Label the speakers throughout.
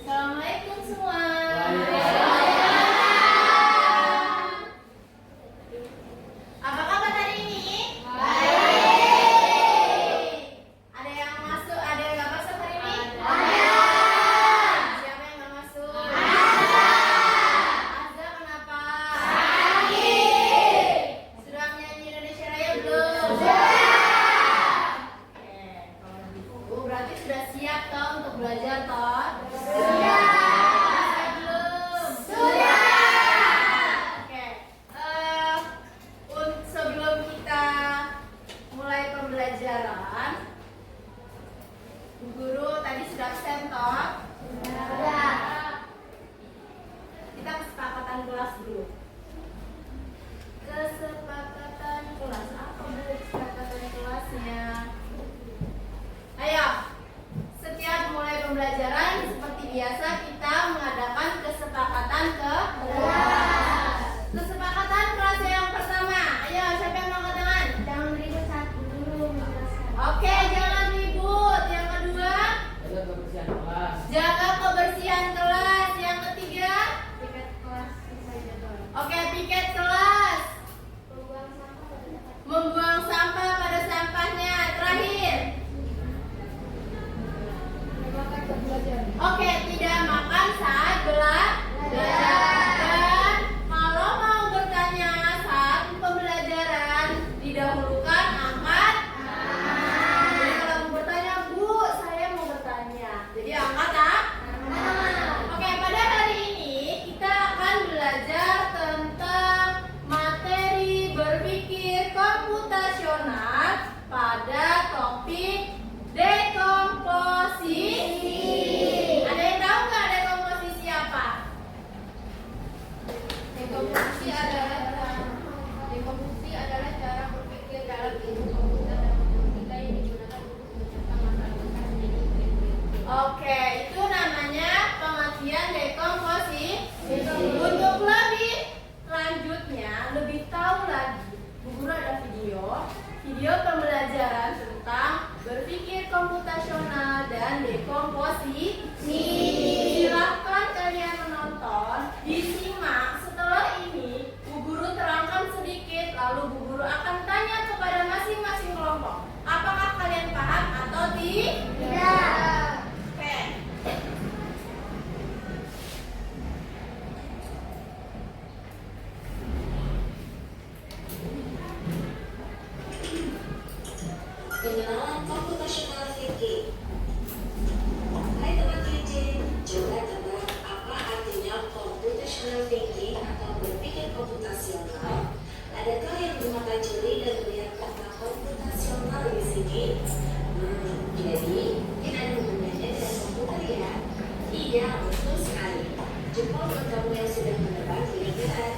Speaker 1: Assalamualaikum semua. Apa kabar hari ini? Baik. Ada yang masuk, ada yang nggak masuk hari ini? Ada. Siapa yang nggak masuk? Ada. Azza kenapa? Sakit. Sudah menyanyi Indonesia Raya belum? Sudah. Oke, kalau begitu berarti sudah siap toh untuk belajar toh? Pembelajaran, Bu Guru tadi sudah absen toh? Sudah. Kita kesepakatan kelas dulu. Kesepakatan kelas, apa dulu kesepakatan kelasnya? Ayo, setiap mulai pembelajaran seperti biasa kita mengadakan kesepakatan kelas. Kesepakatan kelas yang pertama. Ayo, siapa yang mau angkat tangan? Jangan ribut satu dulu menjelaskan. Oke, jangan ribut. Yang kedua, jaga kebersihan kelas. Jaga kebersihan kelas. Yang ketiga, piket kelas sesuai jadwal. Oke, piket kelas. Membuang sampah pada sampahnya. Terakhir. Oke, tidak makan saat belajar. Dan kalau mau bertanya saat pembelajaran, didahulukan angkat tangan. Jadi kalau mau bertanya, Bu, saya mau bertanya. Jadi angkat tangan. Oke, pada hari ini kita akan belajar tentang materi berpikir komputasional pada topik dekomposisi. Ada yang tahu nggak dekomposisi apa? Dekomposisi adalah cara berpikir dalam ilmu komputer dan matematika yang digunakan untuk menentukan masalah besar menjadi kecil. Oke, itu namanya pengertian dekomposisi. Untuk lebih lanjutnya, lebih tahu lagi, Bu Guru ada video pembelajaran tentang berpikir komputasional dan dekomposisi. Silahkan kalian menonton, disimak. Setelah ini Bu Guru terangkan sedikit, lalu Bu Guru akan tanya kepada masing-masing kelompok, apakah kalian paham atau tidak? Oke.
Speaker 2: Pengenalan computational thinking. Hai teman kelinci, coba tebak apa artinya computational thinking atau berpikir komputasional? Adakah yang bermata jeli dan melihat kata komputasional di sini? Jadi mungkin ada hubungannya dengan komputer ya? Iya, betul sekali. Jempol buat kamu yang sudah menebak dengan benar.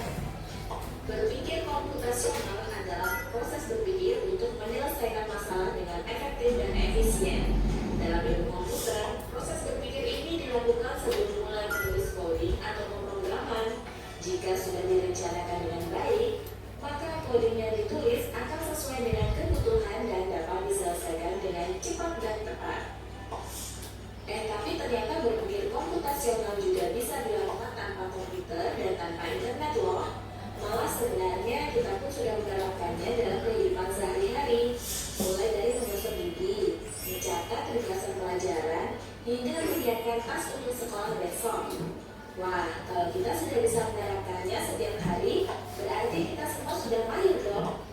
Speaker 2: Berpikir komputasional adalah proses berpikir untuk menyelesaikan masalah dengan efektif dan efisien. Dalam ilmu komputer, proses berpikir ini dilakukan sebelum mulai menulis coding atau pemrograman. Jika sudah direncanakan dengan baik, maka coding yang ditulis akan sesuai dengan kebutuhan dan dapat diselesaikan dengan cepat dan tepat. Tapi ternyata berpikir komputasional juga bisa dilakukan tanpa komputer dan tanpa internet loh. Malah sebenarnya kita pun sudah menerapkannya dalam kehidupan sehari-hari, mulai dari mengusut gigi, mencatat ringkasan pelajaran, hingga menyiapkan tas untuk sekolah besok. Wah, kalau kita sudah bisa menerapkannya setiap hari, berarti kita semua sudah mahir dong.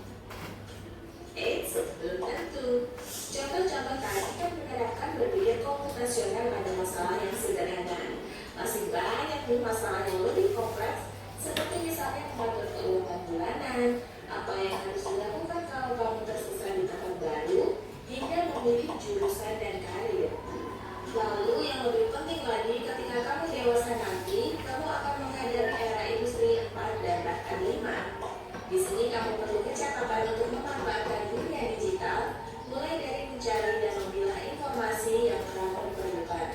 Speaker 2: Eits, belum tentu. Contoh-contoh tadi kan menerapkan berpikir komputasional pada masalah yang sederhana. Masih banyak nih masalah yang lebih kompleks, seperti misalnya mengatur keuangan bulanan, apa yang harus dilakukan kalau kamu tersesat di tempat baru, hingga memilih jurusan dan karir. Lalu yang lebih penting lagi, ketika kamu dewasa nanti, kamu akan menghadapi era industri 4 dan bahkan 5. Di sini kamu perlu kecakapan untuk memanfaatkan dunia digital, mulai dari mencari dan memilah informasi yang kerap diperlukan,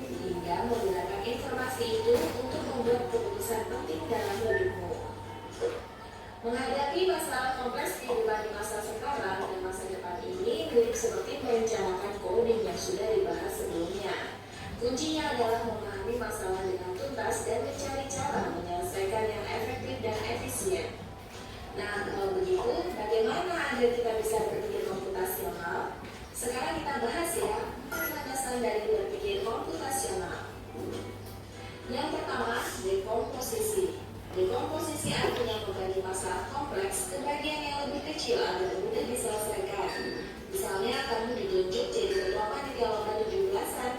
Speaker 2: hingga menggunakan informasi itu untuk membuat keputusan penting dalam hidupmu. Menghadapi masalah kompleks kehidupan di masa sekarang dan masa depan ini mirip seperti merencanakan coding yang Nah, kalau begitu, bagaimana agar kita bisa berpikir komputasional? Sekarang kita bahas ya, landasan dari berpikir komputasional. Yang pertama, dekomposisi. Dekomposisi artinya membagi masalah kompleks ke bagian yang lebih kecil agar mudah diselesaikan. Misalnya, kamu ditunjuk jadi ketua panitia lomba 17-an.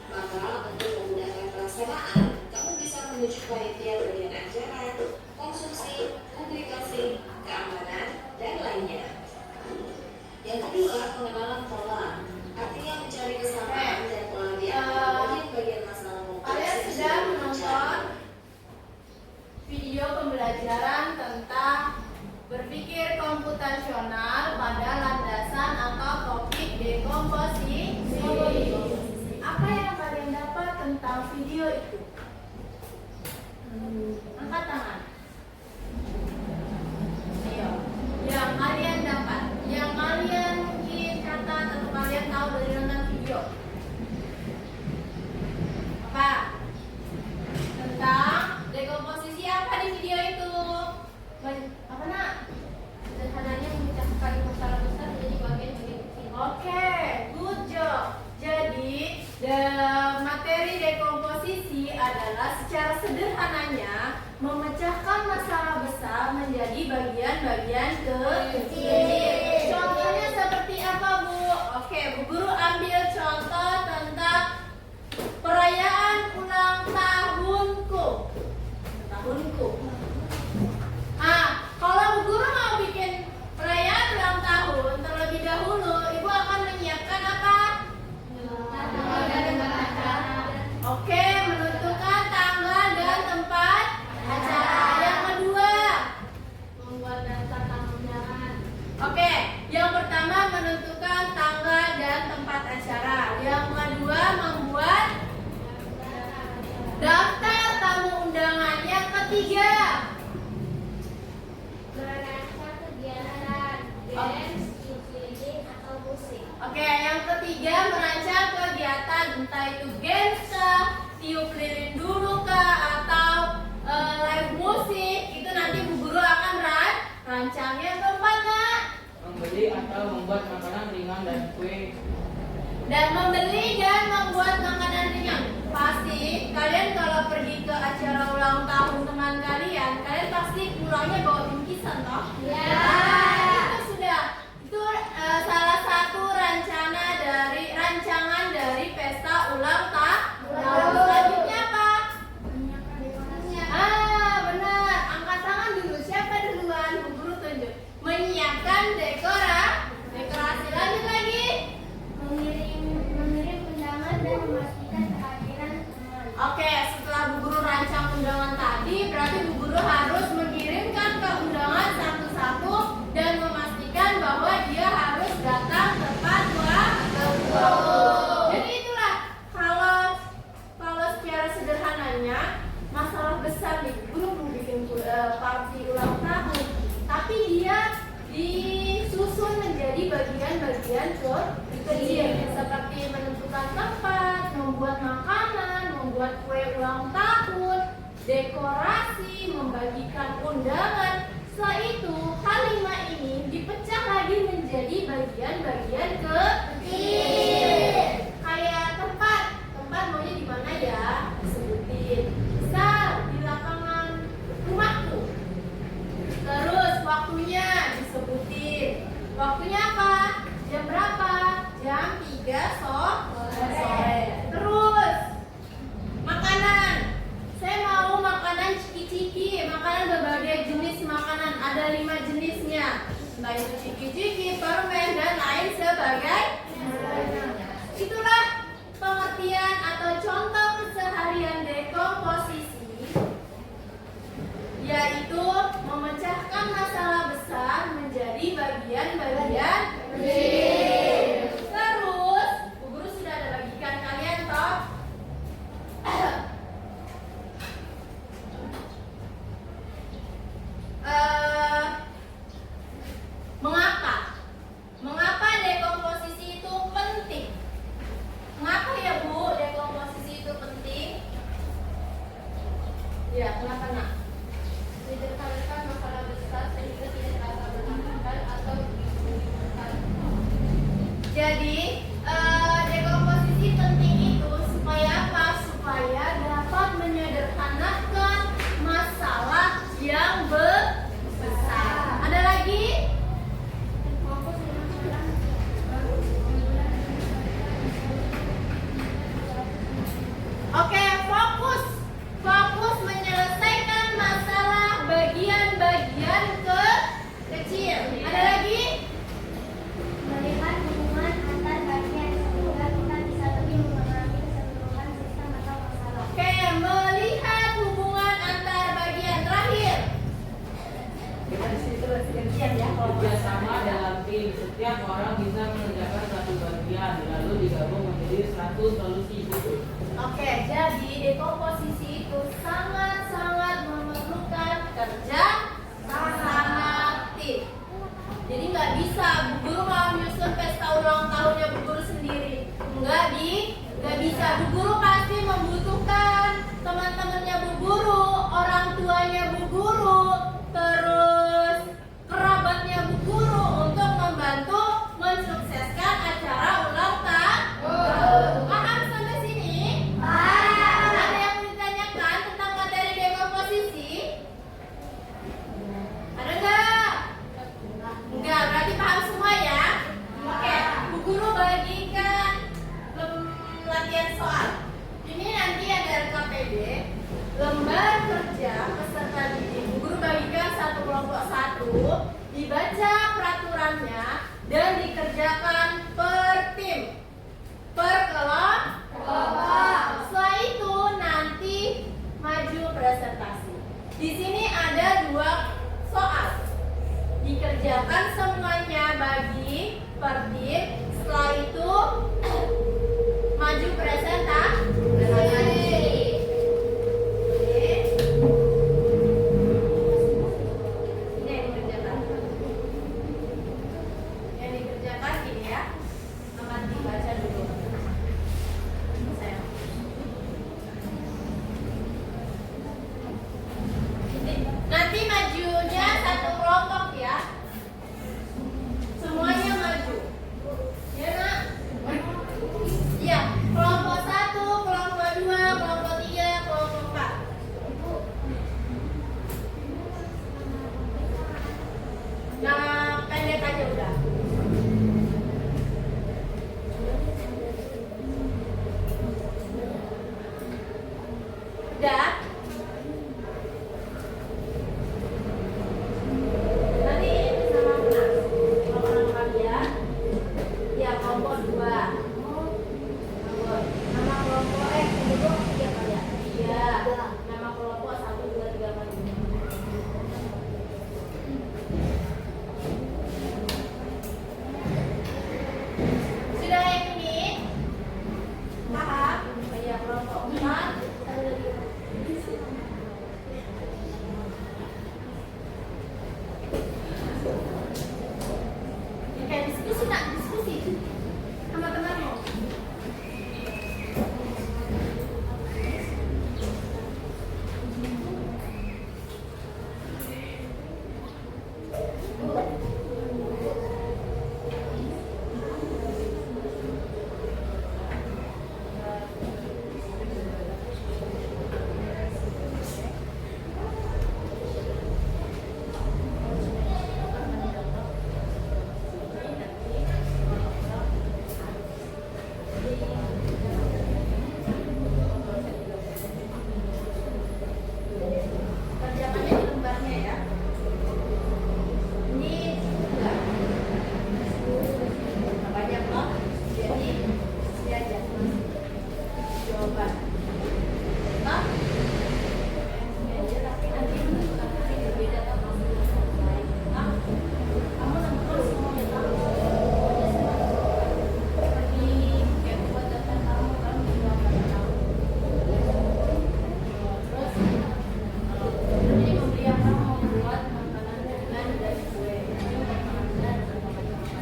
Speaker 2: Maka, untuk memudahkan pelaksanaan, kamu bisa menunjuk panitia bagian acara, konsumsi, publikasi, keamanan, dan lainnya. Yang kedua, pengenalan pola. Artinya mencari kesamaan dan pola di antara bagian-bagian masalah kompleks.
Speaker 1: Kalian sudah menonton video pembelajaran tentang berpikir komputasional pada landasan atau topik dekomposisi. Apa yang kalian dapat tentang video itu? Angkat tangan. Ayo. Yang kalian dapat, yang kalian mungkin catat atau kalian tahu dari nonton video. Apa? Tentang dekomposisi apa di video itu? Apa nak? Sederhananya memecahkan masalah besar menjadi bagian-bagian kecil. Oke, good job. Jadi, materi dekomposisi adalah secara sederhananya memecahkan masalah besar menjadi bagian-bagian kecil. Contohnya seperti apa, Bu? Oke, Bu Guru ambil contoh tentang perayaan ulang tahunku. Kalau Bu Guru mau bikin perayaan ulang tahun, terlebih dahulu Ibu akan menyiapkan apa? Oke, menentukan tanggal dan tempat acara. Yang kedua, membuat daftar tamu undangan. Oke, yang pertama menentukan tanggal dan tempat acara. Yang kedua, membuat daftar tamu undangan. Yang ketiga, merancang kegiatan dance, reading atau musik. Oke, yang ketiga merancang kegiatan entah itu games kah, tiup lilin dulu kah, atau live musik. Itu nanti Bu Guru akan rancang. Yang keempat, Nak,
Speaker 3: membeli atau membuat makanan ringan dan kue.
Speaker 1: dan membeli dan membuat makanan ringan. Pasti kalian kalau pergi ke acara ulang tahun teman kalian pasti pulangnya bawa bingkisan toh? Ya. Itu sudah. Itu salah satu rancangan dari pesta ulang tahun. Selanjutnya apa? Benar. Angkat tangan dulu. Siapa duluan? Bu Guru tunjuk. Menyiapkan dekorasi. Lanjut lagi. Mengirim undangan dan memastikan kehadiran teman. Oke, setelah Bu Guru rancang undangan tadi, berarti Bu Guru harus mengirimkan ke undangan satu-satu dan memastikan bahwa dia harus datang tepat waktu. Jadi itulah kalau secara sederhananya masalah besar nih, Bu Guru mau bikin party ulang tahun, tapi dia disusun menjadi bagian-bagian kecil seperti menentukan tempat, membuat makanan, membuat kue ulang tahun, dekorasi, membagikan undangan. Setelah itu, kalimat ini dipecah lagi menjadi bagian-bagian kecil. Kayak tempat maunya di mana ya? Disebutin. Misal di lapangan rumahku. Terus waktunya disebutin. Waktunya apa? Jam berapa? Jam 3 sore. Terus makanan. Saya mau makanan ciki-ciki, makanan berbagai jenis makanan. Ada 5 jenisnya. Entah itu ciki-ciki, permen, dan lain sebagainya. Itulah pengertian atau contoh keseharian dekomposisi, yaitu memecahkan masalah besar menjadi bagian-bagian kecil. Terus, Bu Guru sudah ada bagikan kalian toh. Mengapa dekomposisi itu penting? Mengapa ya Bu dekomposisi itu penting? Ya, kenapa nak? Sederhanakan masalah besar sehingga Oke, fokus. Fokus menyelesaikan masalah bagian-bagian kecil. Ada lagi?
Speaker 4: Melihat hubungan antar bagian sehingga kita bisa lebih memahami keseluruhan sistem atau masalah.
Speaker 1: Oke, melihat hubungan antar bagian. Terakhir.
Speaker 3: Kerjasama dalam tim. Setiap orang bisa mengerjakan satu bagian, lalu digabung menjadi 100 solusi.
Speaker 1: Oke, jadi dekomposisi itu sangat-sangat memerlukan kerja sama tim. Jadi nggak bisa Bu Guru mau menyusun pesta ulang tahunnya Bu Guru sendiri. Nggak bisa. Bu Guru pasti membutuhkan teman-temannya Bu Guru, orang tuanya Bu Guru, terus kerabatnya Bu Guru untuk membantu mensukseskan acara ulang tahun. Paham sampai sini? Ada yang mau ditanyakan tentang materi dekomposisi? Ada nggak? Enggak, berarti paham semua ya? Oke, Bu Guru bagikan latihan soal. Ini nanti ada RKPD, lembar kerja peserta didik. Bu Guru bagikan satu kelompok satu, dibaca peraturannya dan dikerjakan per tim, per kelompok. Setelah itu nanti maju presentasi. Di sini ada 2 soal. Dikerjakan semuanya bagi per tim. Setelah itu maju presentasi. Ini yang dikerjakan. Yang dikerjakan gini ya. Amat dibaca dulu. Saya. Nanti majunya satu kelompok ya. Semuanya maju. Ya nak? Iya. Kelompok 1, kelompok 2, kelompok 3, kelompok 4. Nah, pendek aja udah. Udah. Nanti sama menang. Kalau menang kalian, ya kelompok 2. Nama kelompok kelompok 3 kali ya? Iya. Nama kelompok 1, 2, 3 kali. Sudah yang ini? Paham? Iya, kelompok 4. Kayak diskusi nak, diskusi sama temanmu. Kerjakannya di lembarnya ya. Ini enggak. Nggak banyak loh. Jadi ini aja. Jawaban. Toh? Ya, tapi nanti berbeda sama lain. Kamu nonton semuanya tahu. Pergi kayak buat daftar kamu juga nggak tahu. Terus ini memberi yang kamu membuat makanan ringan dan kue. Ini makanan ringan dan makanannya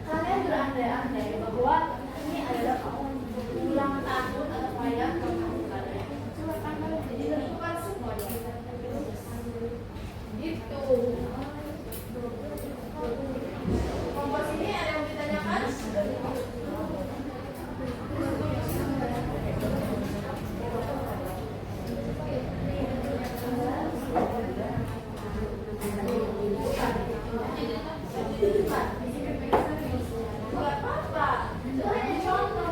Speaker 1: Kalian berandai-andai bahwa ini adalah ulang tahun atau perayaan kemerdekaan. Jadi tentukan semuanya. Gitu. Kompos ini ada yang ditanyakan? Gak apa-apa. Itu hanya contoh.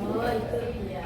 Speaker 1: Oh, itu dia.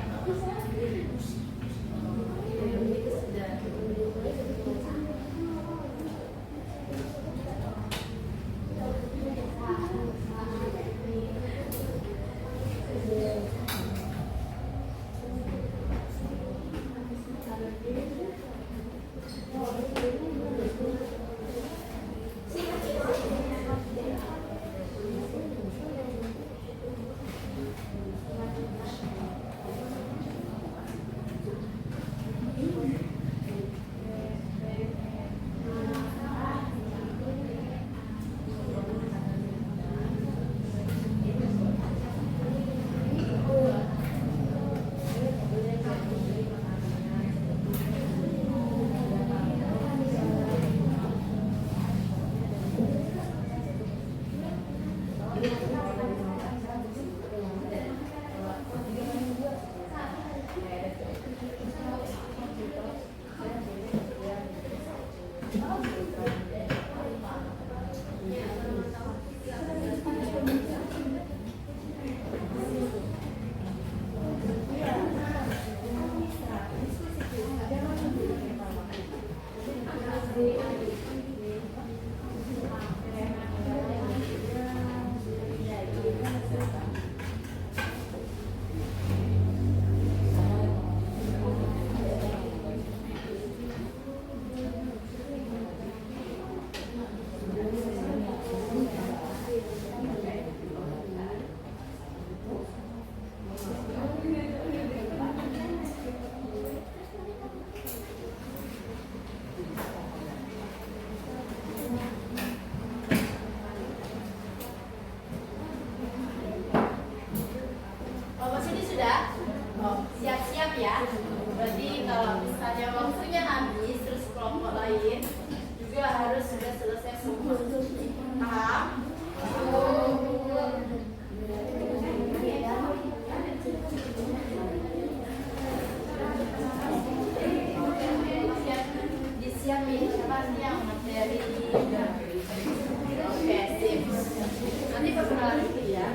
Speaker 1: Siap-siap ya. Berarti kalau misalnya waktunya habis, terus kelompok lain juga harus sudah selesai semua. Paham? Disiapin siapa yang materi. Oke, sip. Nanti perkenalan dulu ya.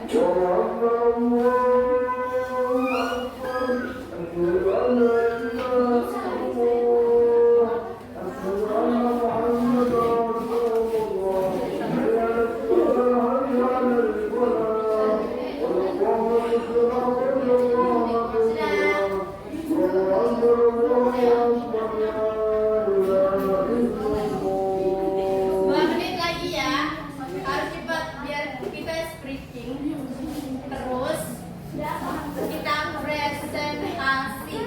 Speaker 1: Dua menit lagi ya, harus cepat biar kita speaking. Terus kita presentasi.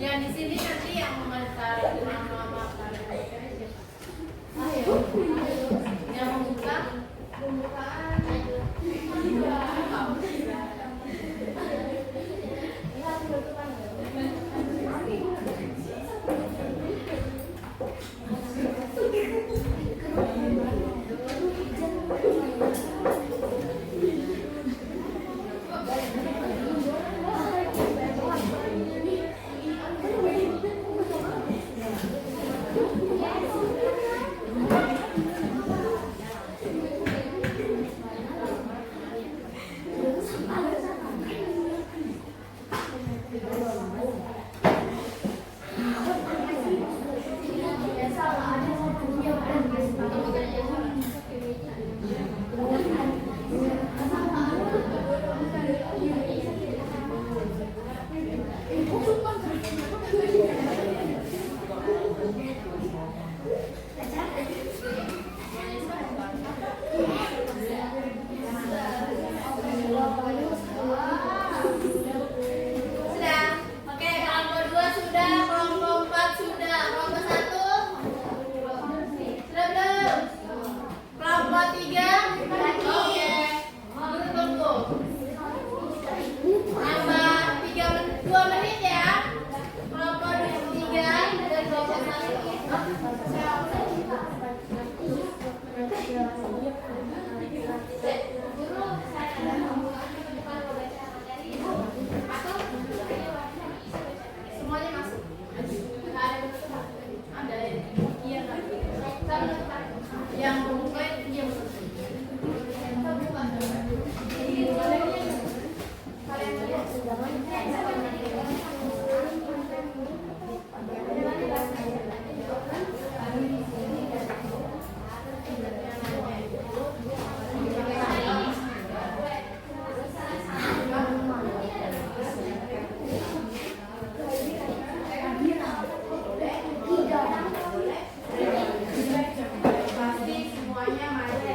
Speaker 1: Ya di sini nanti yang mengantar nama-nama kalian. Ayo, yang membuka pembukaan. Sudah. Oke, kelompok 2 sudah, kelompok 4 sudah, kelompok 1 sudah belum? Kelompok 3 oke. Tunggu. Nambah 2 menit ya. Kelompok 3 dan kelompok 1. Semuanya masuk. Ada iya nanti. Yang membuka dia masuk. Pasti semuanya maju.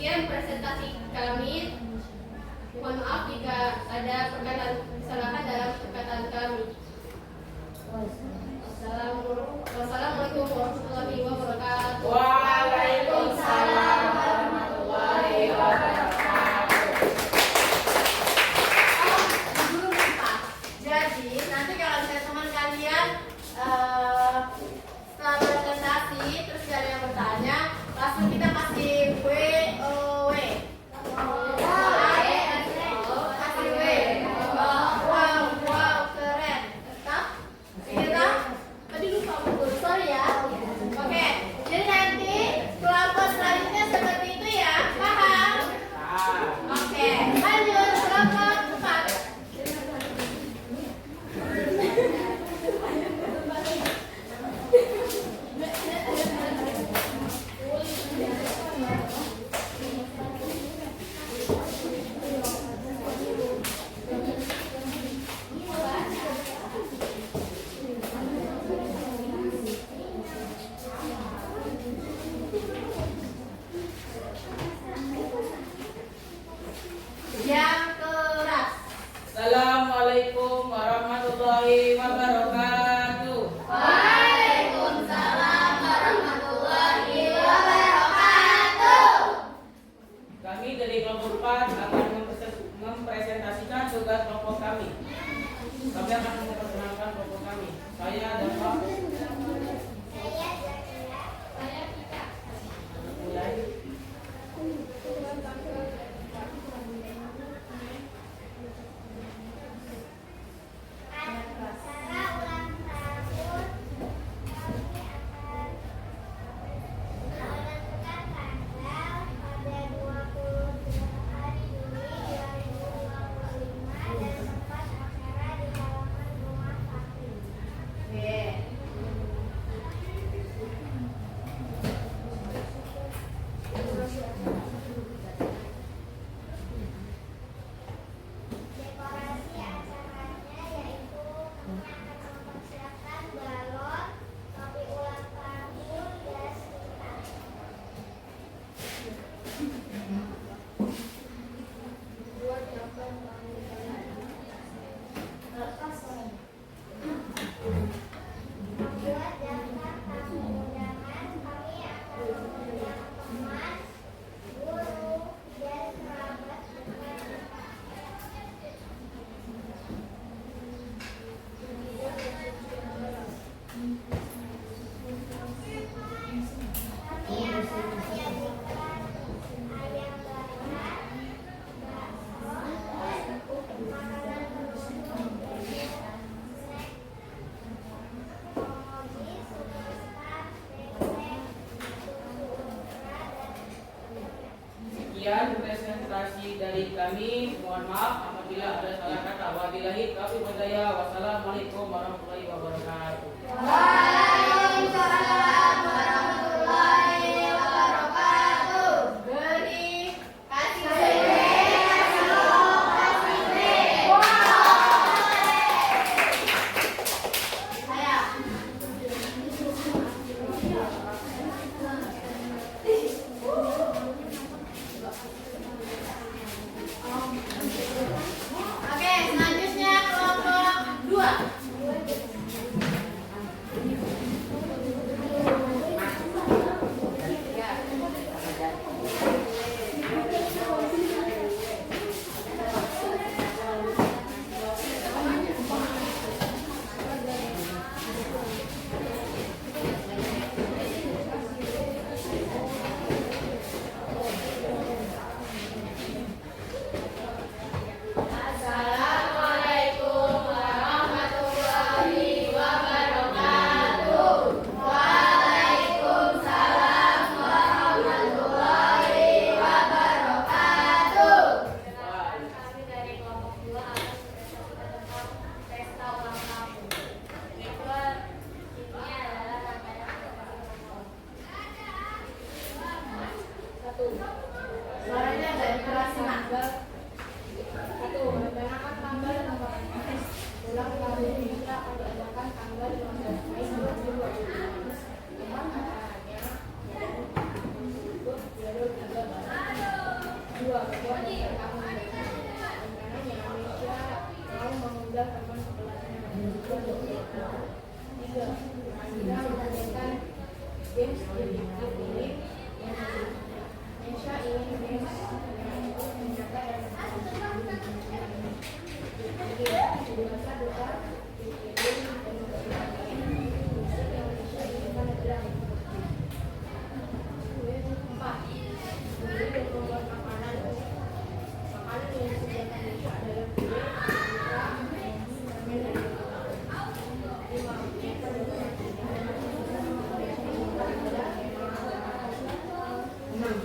Speaker 1: demikian presentasi kami. Mohon maaf jika ada kesalahan dalam perkataan kami. Wassalamualaikum warahmatullahi wabarakatuh.
Speaker 3: Waalaikumsalam warahmatullahi wabarakatuh.
Speaker 1: Belum lupa. Jadi nanti kalau misalnya teman kalian setelah presentasi terus gak ada yang bertanya, langsung kita kasih WOW. Kasih W. Wow, keren. Tetap? Kita? Tadi lupa buku. Sorry ya. Oke. Jadi nanti kelompok selanjutnya seperti itu ya. Paham? Oke. Lanjut kelompok 4. Yang keras.
Speaker 3: Assalamualaikum warahmatullahi wabarakatuh.
Speaker 1: Waalaikumsalam warahmatullahi wabarakatuh.
Speaker 3: Kami dari kelompok 4 akan mempresentasikan tugas kelompok kami. Kami akan memperkenalkan kelompok kami. Saya dan Pak. Mulai.
Speaker 4: Acara ulang tahun kami akan menentukan tanggal pada 28 Juli 2025 dan tempat acara di halaman rumah kami.
Speaker 1: Oke.
Speaker 4: Dekorasi acaranya yaitu kami akan mempersiapkan balon, topi ulang tahun, jas kita. Membuat daftar tamu undangan, kami akan mengundang teman, guru, dan kerabat dekat. Kami akan menyajikan ayam bakar, bakso, dan makanan penutup yaitu snack, komodi, superstar, bebek, susu ultra, dan
Speaker 3: Sekian presentasi dari kami. Mohon maaf apabila ada salah kata. Wabillahi taufiq wal hidayah. Wassalamualaikum warahmatullahi wabarakatuh.
Speaker 1: Waalaikumsalam warahmatullahi wabarakatuh. Geni, kasih W, kasih O, kasih B. Saya. Oke, selanjutnya kelompok 2. Assalamualaikum warahmatullahi wabarakatuh. Waalaikumsalam warahmatullahi wabarakatuh. Kami dari kelompok 2 akan tentang pesta ulang tahun. Ini adalah rangkaian satu. Suaranya agak keras nak. Satu, rencanakan tanggal nomor ulang tahun kita akan diadakan tanggal 15 Mei 2025. Teman acaranya untuk jalur agama. Kedua, bahwa masyarakat rencananya Indonesia mau mengundang teman sekelasnya. Tiga, Anda menggunakan games ini yang Indonesia ingin games yang nyata dan dewasa duka empat, memilih dan membuat makanan yang disediakan Indonesia adalah kue, permen, dan lima, enam,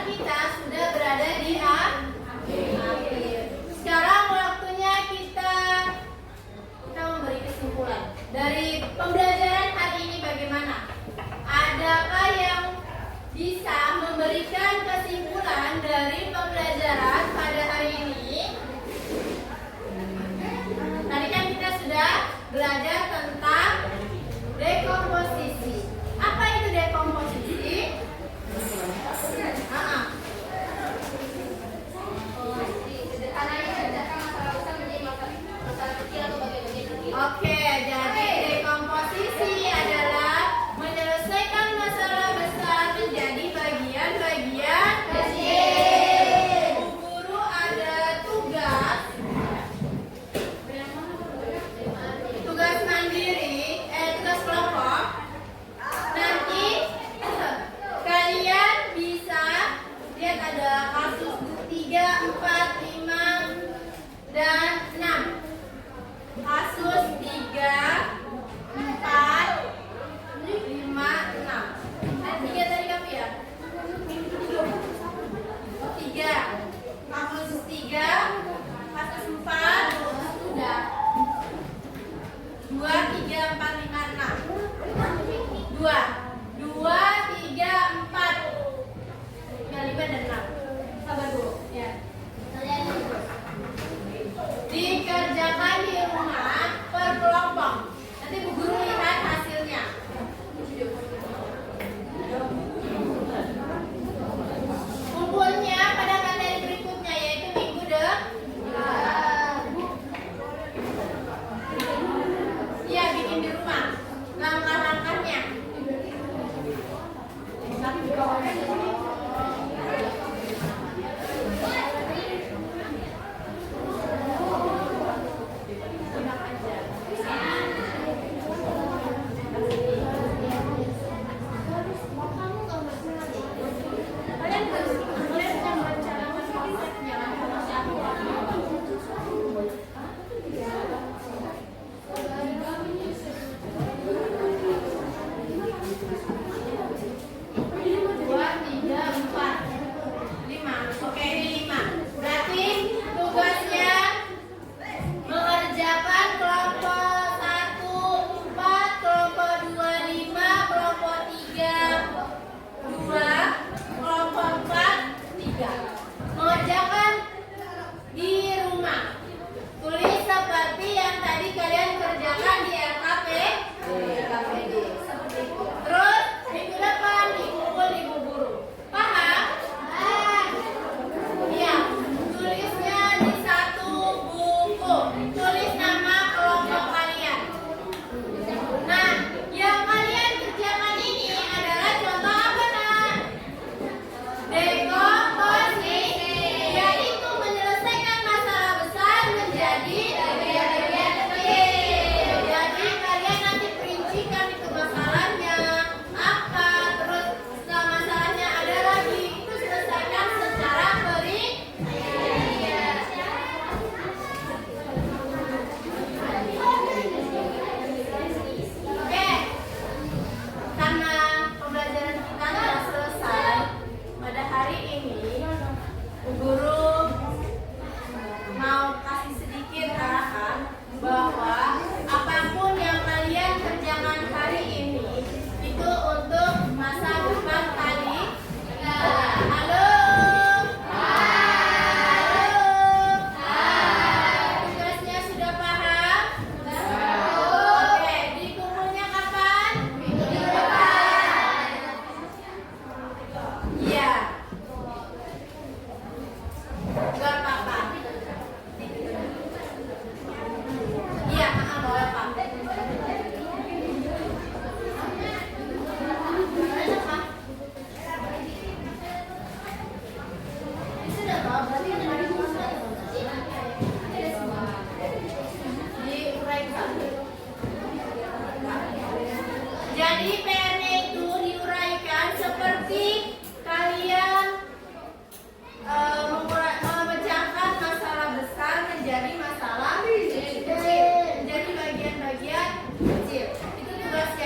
Speaker 1: kita sudah berada di akhir. Sekarang waktunya kita memberi kesimpulan dari pembelajaran hari ini. Bagaimana? Adakah yang bisa memberikan kesimpulan dari pembelajaran pada hari ini? Tadi kan kita sudah belajar tentang dekomposisi. Apa itu dekomposisi? Oke, jadi dekomposisi adalah menyelesaikan masalah besar menjadi bagian-bagian kecil. Guru ada tugas mandiri, tugas kelompok. Nanti kalian bisa lihat ada kasus 3, 4, 5, dan 6. Kasus 3, 4, 5, 6. 3 tadi kamu ya? 3. Kasus 3, kasus 4 sudah. 2, 3, 4, 5, 6. 2, 3, 4. 5 dan 6. Sabar dulu. Ya. Dikerjakan di rumah per kelompok. Nanti Bu Guru lihat hasilnya. Kumpulnya pada materi berikutnya, yaitu minggu depan. Iya, bikin di rumah. Langkah-langkahnya.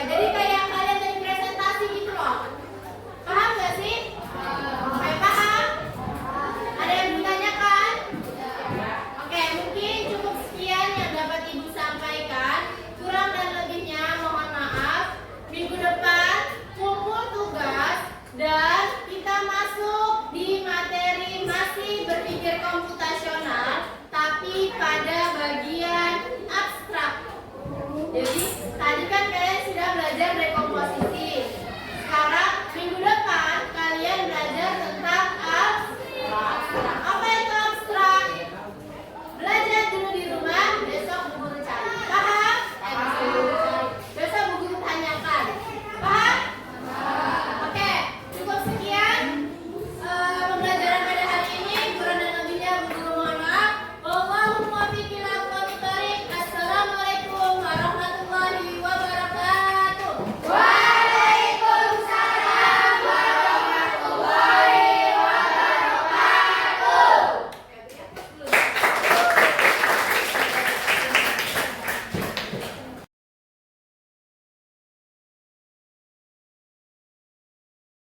Speaker 1: Jadi kayak kalian tadi presentasi gitu loh. Paham gak sih? Paham? Jadi tadi kan